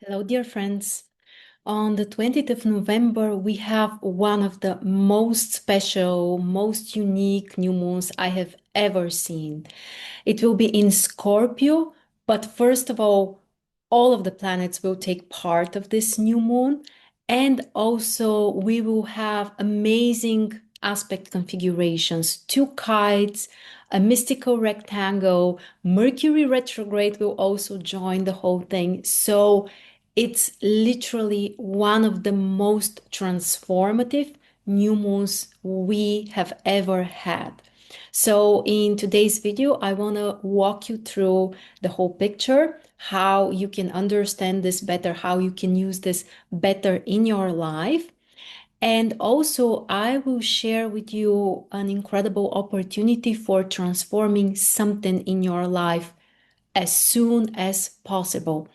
Hello, dear friends. On the 20th of November, we have one of the most special, most unique new moons I have ever seen. It will be in Scorpio, but first of all of the planets will take part of this new moon. And also, we will have amazing aspect configurations, two kites, a mystical rectangle, Mercury retrograde will also join the whole thing. So, it's literally one of the most transformative new moons we have ever had. So in today's video, I want to walk you through the whole picture, how you can understand this better, how you can use this better in your life. And also, I will share with you an incredible opportunity for transforming something in your life as soon as possible.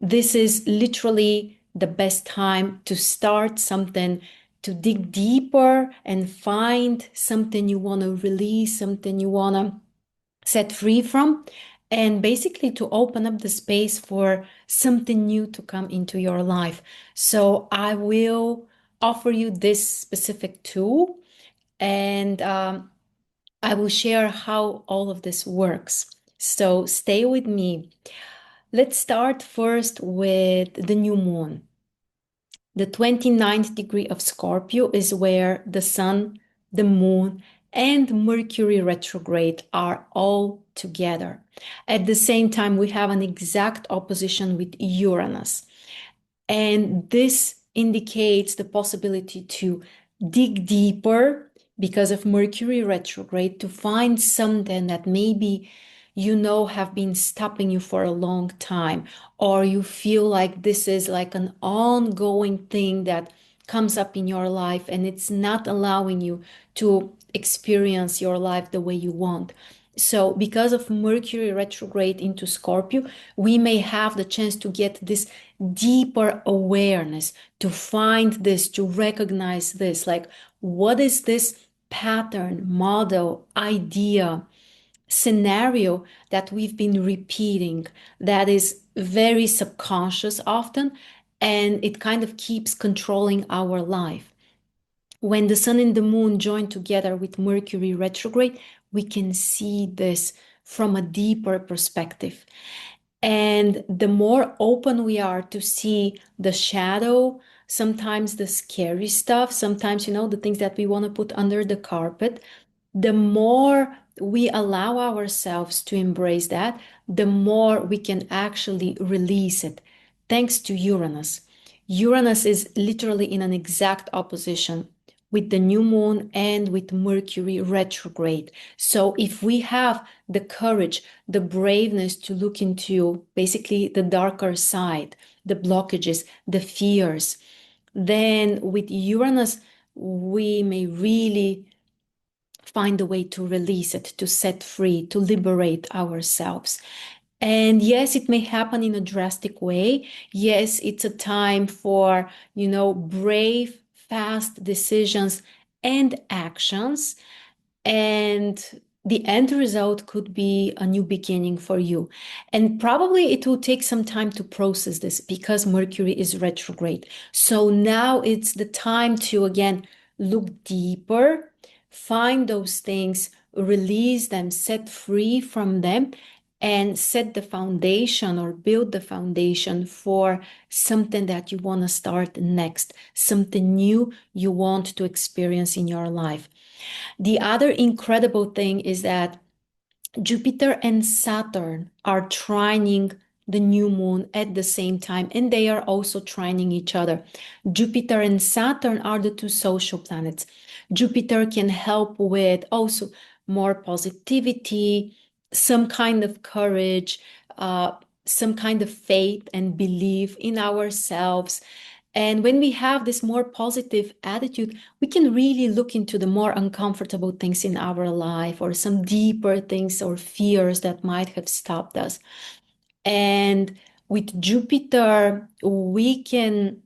This is literally the best time to start something, to dig deeper and find something you want to release, something you want to set free from, and basically to open up the space for something new to come into your life. So I will offer you this specific tool and I will share how all of this works. So stay with me. Let's start first with the new moon. The 29th degree of Scorpio is where the sun, the moon, and Mercury retrograde are all together. At the same time, we have an exact opposition with Uranus. And this indicates the possibility to dig deeper because of Mercury retrograde to find something that maybe have been stopping you for a long time, or you feel like this is like an ongoing thing that comes up in your life and it's not allowing you to experience your life the way you want. So, because of Mercury retrograde into Scorpio, we may have the chance to get this deeper awareness, to find this, to recognize this. Like, what is this pattern, model, idea, scenario that we've been repeating that is very subconscious often, and it kind of keeps controlling our life? When the sun and the moon join together with Mercury retrograde, we can see this from a deeper perspective. And the more open we are to see the shadow, sometimes the scary stuff, sometimes, the things that we want to put under the carpet, the more we allow ourselves to embrace that, the more we can actually release it. Thanks to Uranus. Uranus is literally in an exact opposition with the new moon and with Mercury retrograde. So if we have the courage, the braveness to look into basically the darker side, the blockages, the fears, then with Uranus, we may really find a way to release it, to set free, to liberate ourselves. And yes, it may happen in a drastic way. Yes, it's a time for, brave, fast decisions and actions. And the end result could be a new beginning for you. And probably it will take some time to process this because Mercury is retrograde. So now it's the time to again look deeper, find those things, release them, set free from them, and set the foundation or build the foundation for something that you want to start next, something new you want to experience in your life. The other incredible thing is that Jupiter and Saturn are trining the new moon at the same time, and they are also trining each other. Jupiter and Saturn are the two social planets. Jupiter can help with also more positivity, some kind of courage, some kind of faith and belief in ourselves. And when we have this more positive attitude, we can really look into the more uncomfortable things in our life or some deeper things or fears that might have stopped us. And with Jupiter, we can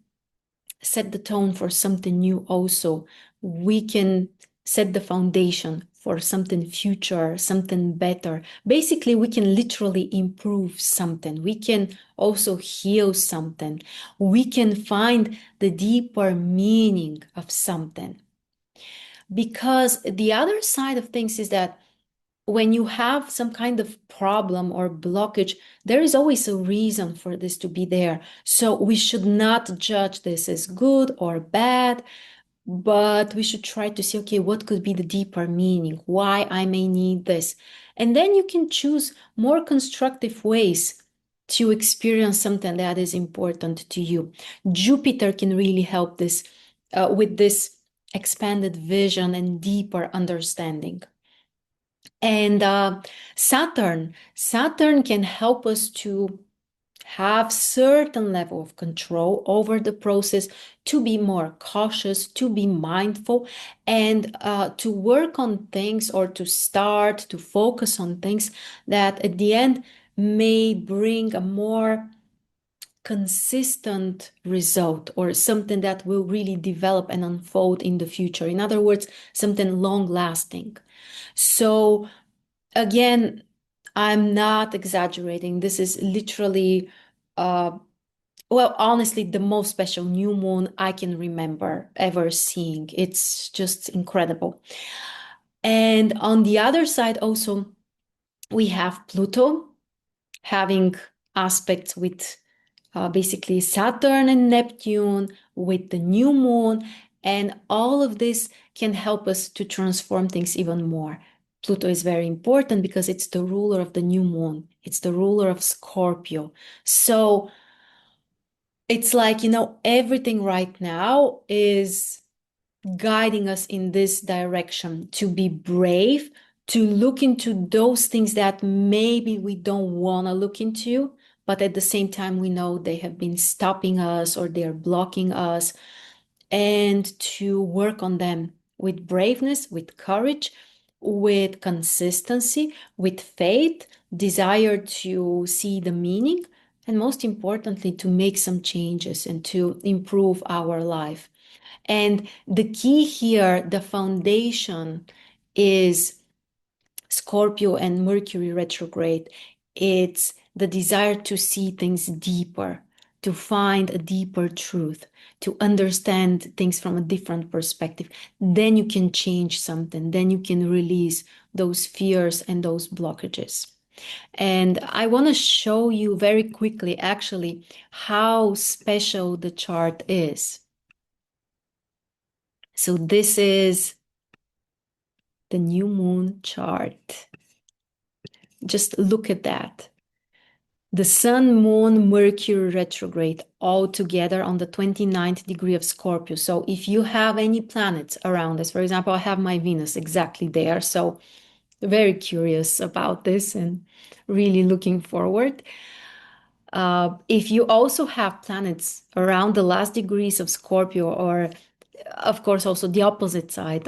set the tone for something new also. We can set the foundation for something future, something better. Basically, we can literally improve something. We can also heal something. We can find the deeper meaning of something. Because the other side of things is that when you have some kind of problem or blockage, there is always a reason for this to be there. So we should not judge this as good or bad, but we should try to see, okay, what could be the deeper meaning, why I may need this. And then you can choose more constructive ways to experience something that is important to you. Jupiter can really help this with this expanded vision and deeper understanding. And Saturn can help us to have certain level of control over the process, to be more cautious, to be mindful, and to work on things or to start to focus on things that at the end may bring a more consistent result or something that will really develop and unfold in the future. In other words, something long lasting. So again, I'm not exaggerating. This is literally, well, honestly, the most special new moon I can remember ever seeing. It's just incredible. And on the other side, also, we have Pluto having aspects with basically Saturn and Neptune, with the new moon, and all of this can help us to transform things even more. Pluto is very important because it's the ruler of the new moon. It's the ruler of Scorpio. So it's like, everything right now is guiding us in this direction to be brave, to look into those things that maybe we don't want to look into, but at the same time, we know they have been stopping us or they're blocking us, and to work on them with braveness, with courage, with consistency, with faith, desire to see the meaning, and most importantly, to make some changes and to improve our life. And the key here, the foundation, is Scorpio and Mercury retrograde. It's the desire to see things deeper, to find a deeper truth, to understand things from a different perspective. Then you can change something, then you can release those fears and those blockages. And I want to show you very quickly, actually, how special the chart is. So this is the new moon chart. Just look at that. The Sun, Moon, Mercury retrograde all together on the 29th degree of Scorpio. So if you have any planets around this, for example, I have my Venus exactly there. So very curious about this and really looking forward. If you also have planets around the last degrees of Scorpio, or of course also the opposite side,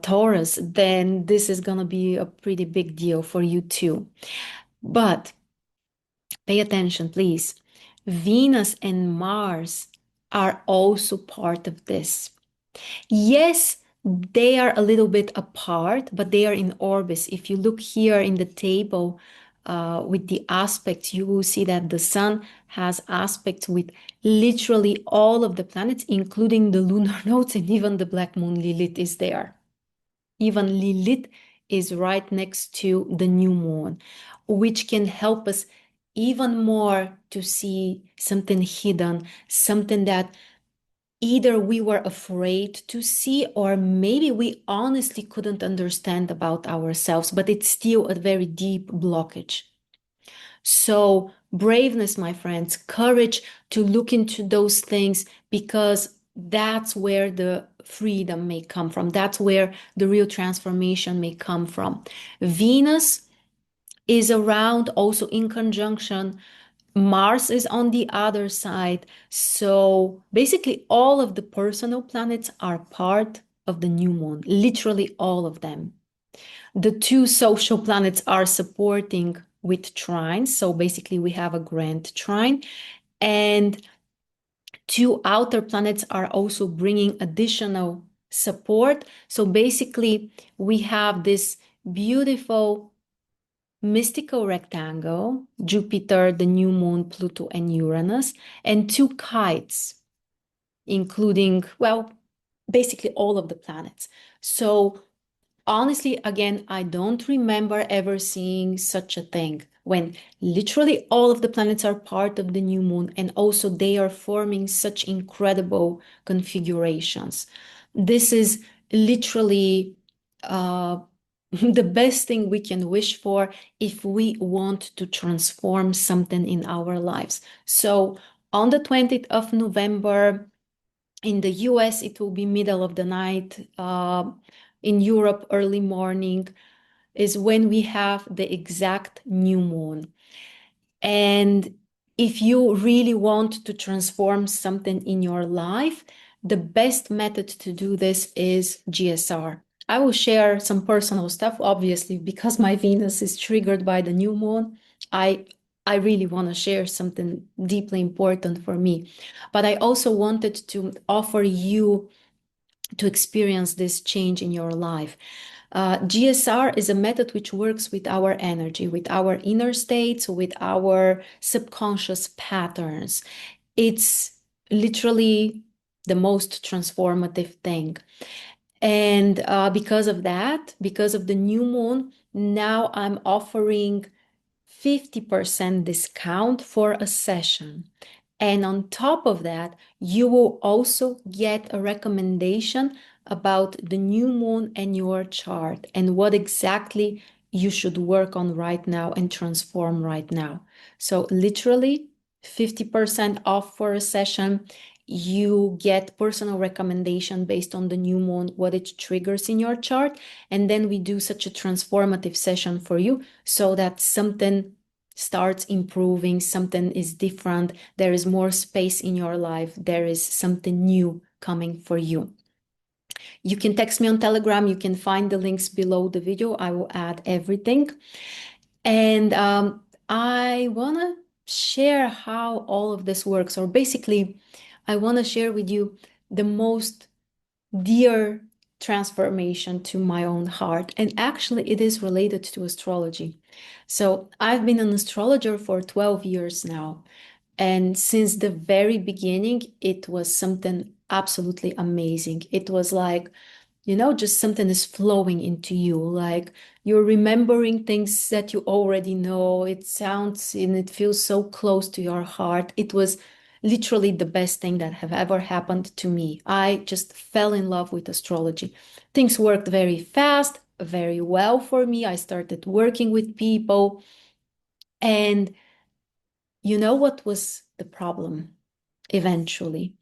Taurus, then this is going to be a pretty big deal for you too. But pay attention, please. Venus and Mars are also part of this. Yes, they are a little bit apart, but they are in orbits. If you look here in the table with the aspects, you will see that the Sun has aspects with literally all of the planets, including the lunar nodes, and even the Black Moon Lilith is there. Even Lilith is right next to the new moon, which can help us even more to see something hidden, something that either we were afraid to see, or maybe we honestly couldn't understand about ourselves, but it's still a very deep blockage. So, braveness, my friends, courage to look into those things, because that's where the freedom may come from. That's where the real transformation may come from. Venus is around also in conjunction. Mars is on the other side. So basically, all of the personal planets are part of the new moon, literally all of them. The two social planets are supporting with trines. So basically, we have a grand trine. And two outer planets are also bringing additional support. So basically, we have this beautiful mystical rectangle, Jupiter, the new moon, Pluto, and Uranus, and two kites, including, well, basically all of the planets. So honestly, again, I don't remember ever seeing such a thing when literally all of the planets are part of the new moon and also they are forming such incredible configurations. This is literally uh, the best thing we can wish for if we want to transform something in our lives. So on the 20th of November, in the US, it will be middle of the night. In Europe, early morning is when we have the exact new moon. And if you really want to transform something in your life, the best method to do this is GSR. I will share some personal stuff, obviously, because my Venus is triggered by the new moon. I I really want to share something deeply important for me. But I also wanted to offer you to experience this change in your life. GSR is a method which works with our energy, with our inner states, with our subconscious patterns. It's literally the most transformative thing. And because of that, because of the new moon, now I'm offering 50% discount for a session. And on top of that, you will also get a recommendation about the new moon and your chart and what exactly you should work on right now and transform right now. So, literally, 50% off for a session. You get personal recommendation based on the new moon, what it triggers in your chart. And then we do such a transformative session for you so that something starts improving, something is different, there is more space in your life, there is something new coming for you. You can text me on Telegram, you can find the links below the video. I will add everything. And I want to share how all of this works, or basically, I want to share with you the most dear transformation to my own heart. And actually, it is related to astrology. So I've been an astrologer for 12 years now. And since the very beginning, it was something absolutely amazing. It was like, just something is flowing into you, like you're remembering things that you already know. It sounds and it feels so close to your heart. It was literally the best thing that have ever happened to me. I just fell in love with astrology. Things worked very fast, very well for me. I started working with people. And you know what was the problem eventually?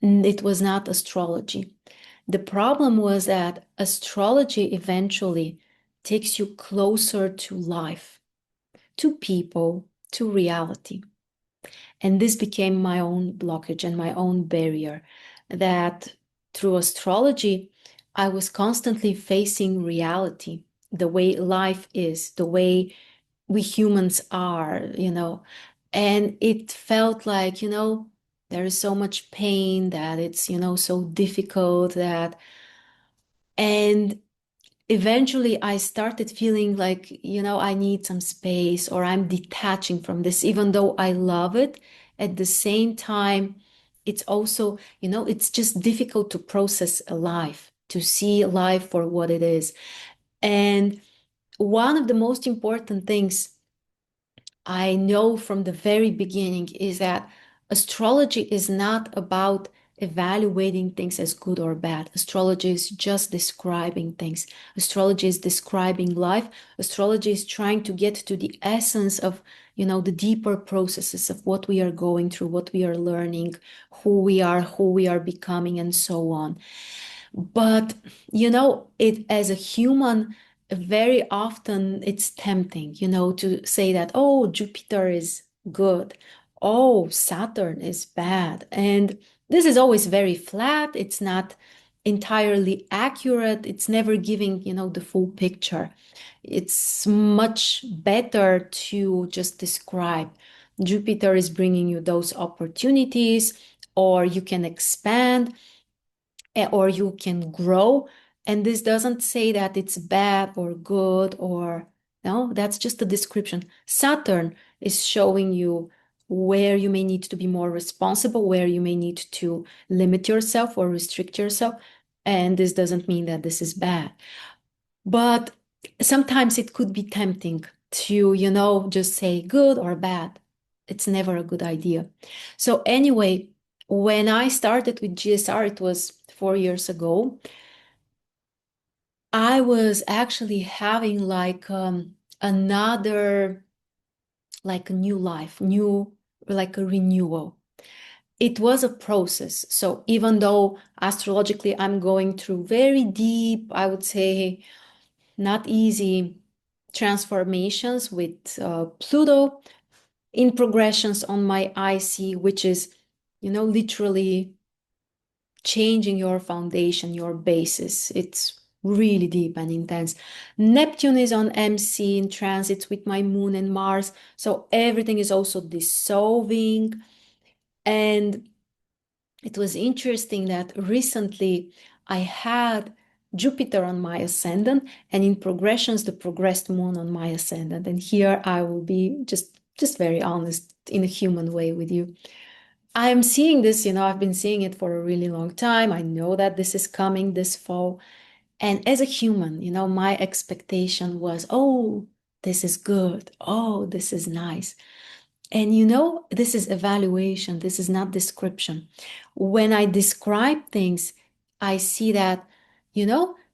It was not astrology. The problem was that astrology eventually takes you closer to life, to people, to reality. And this became my own blockage and my own barrier, that through astrology, I was constantly facing reality, the way life is, the way we humans are. And it felt like, there is so much pain, that it's, so difficult, that, and eventually I started feeling like, I need some space, or I'm detaching from this, even though I love it. At the same time, it's also, it's just difficult to process a life, to see life for what it is. And one of the most important things I know from the very beginning is that astrology is not about evaluating things as good or bad. Astrology is just describing things. Astrology is describing life. Astrology is trying to get to the essence of, the deeper processes of what we are going through, what we are learning, who we are becoming, and so on. But, it as a human, very often it's tempting, to say that, oh, Jupiter is good. Oh, Saturn is bad. And this is always very flat. It's not entirely accurate. It's never giving, the full picture. It's much better to just describe. Jupiter is bringing you those opportunities, or you can expand. or you can grow. And this doesn't say that it's bad or good or no, that's just a description. Saturn is showing you where you may need to be more responsible, where you may need to limit yourself or restrict yourself. And this doesn't mean that this is bad. But sometimes it could be tempting to, just say good or bad. It's never a good idea. So, anyway, when I started with GSR, it was 4 years ago. I was actually having another, like a new life, like a renewal. It was a process. So even though astrologically I'm going through very deep, I would say not easy transformations with Pluto in progressions on my IC, which is, literally changing your foundation, your basis. It's really deep and intense. Neptune is on MC in transits with my moon and Mars. So everything is also dissolving. And it was interesting that recently I had Jupiter on my ascendant and in progressions, the progressed moon on my ascendant. And here I will be just very honest in a human way with you. I'm seeing this, I've been seeing it for a really long time. I know that this is coming this fall. And as a human, my expectation was, oh, this is good. Oh, this is nice. And this is evaluation. This is not description. When I describe things, I see that,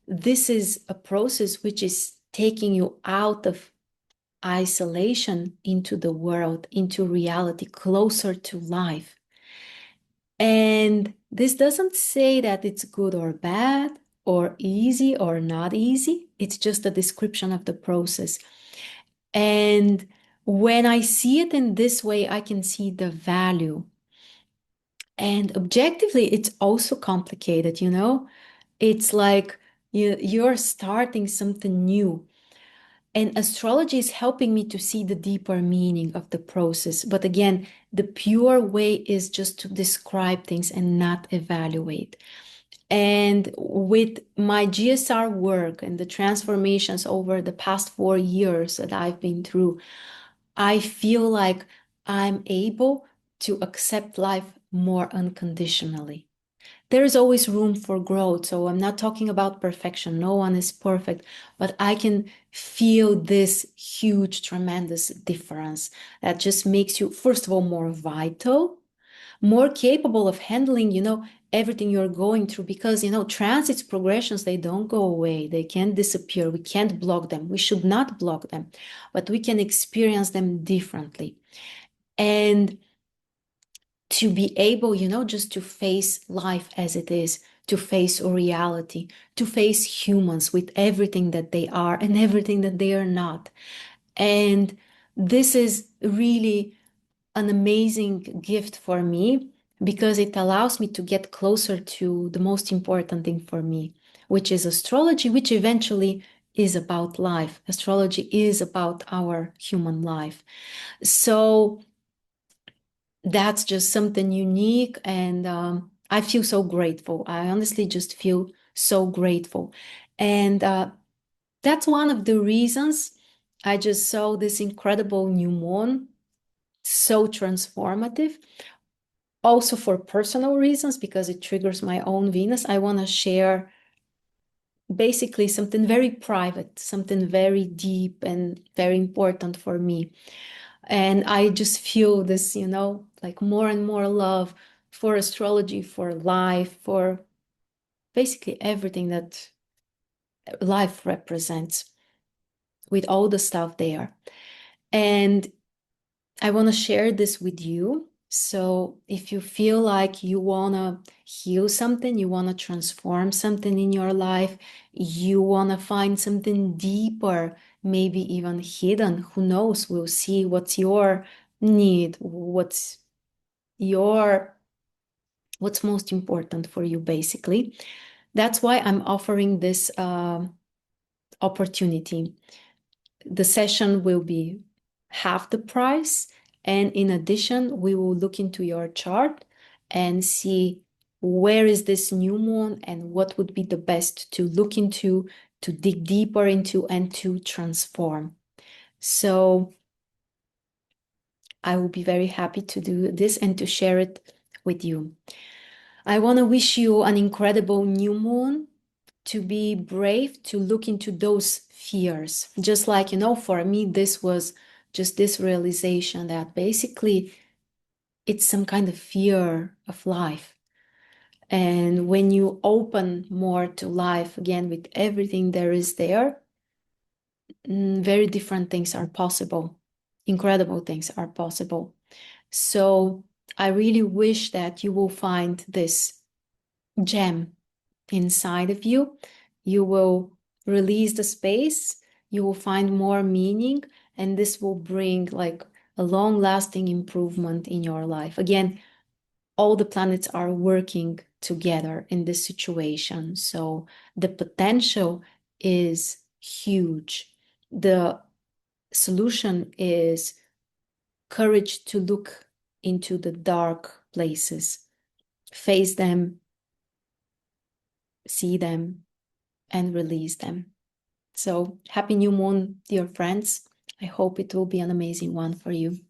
this is a process which is taking you out of isolation into the world, into reality, closer to life. And this doesn't say that it's good or bad or easy or not easy. It's just a description of the process. And when I see it in this way, I can see the value. And objectively, it's also complicated, It's like you're starting something new. And astrology is helping me to see the deeper meaning of the process. But again, the pure way is just to describe things and not evaluate. And with my GSR work and the transformations over the past 4 years that I've been through, I feel like I'm able to accept life more unconditionally. There is always room for growth. So I'm not talking about perfection. No one is perfect, but I can feel this huge, tremendous difference that just makes you, first of all, more vital, more capable of handling, everything you're going through because, transits, progressions, they don't go away. They can't disappear. We can't block them. We should not block them, but we can experience them differently. And to be able, just to face life as it is, to face reality, to face humans with everything that they are and everything that they are not. And this is really an amazing gift for me because it allows me to get closer to the most important thing for me, which is astrology, which eventually is about life. Astrology is about our human life. So that's just something unique. And I feel so grateful. I honestly just feel so grateful. And that's one of the reasons I just saw this incredible new moon, so transformative. Also for personal reasons, because it triggers my own Venus. I want to share basically something very private, something very deep and very important for me. And I just feel this, like more and more love for astrology, for life, for basically everything that life represents with all the stuff there. And I want to share this with you. So if you feel like you want to heal something, you want to transform something in your life, you want to find something deeper, maybe even hidden, who knows? We'll see what's your need, your what's most important for you, basically. That's why I'm offering this opportunity. The session will be half the price. And in addition, we will look into your chart and see where is this new moon and what would be the best to look into, to dig deeper into, and to transform. So I will be very happy to do this and to share it with you. I want to wish you an incredible new moon, to be brave, to look into those fears. Just like, for me, this was just this realization that basically it's some kind of fear of life. And when you open more to life again with everything there is there, very different things are possible. Incredible things are possible. So I really wish that you will find this gem inside of you. You will release the space, you will find more meaning, and this will bring like a long-lasting improvement in your life. Again, all the planets are working together in this situation. So the potential is huge. The solution is courage to look into the dark places, face them, see them, and release them. So happy new moon, dear friends. I hope it will be an amazing one for you.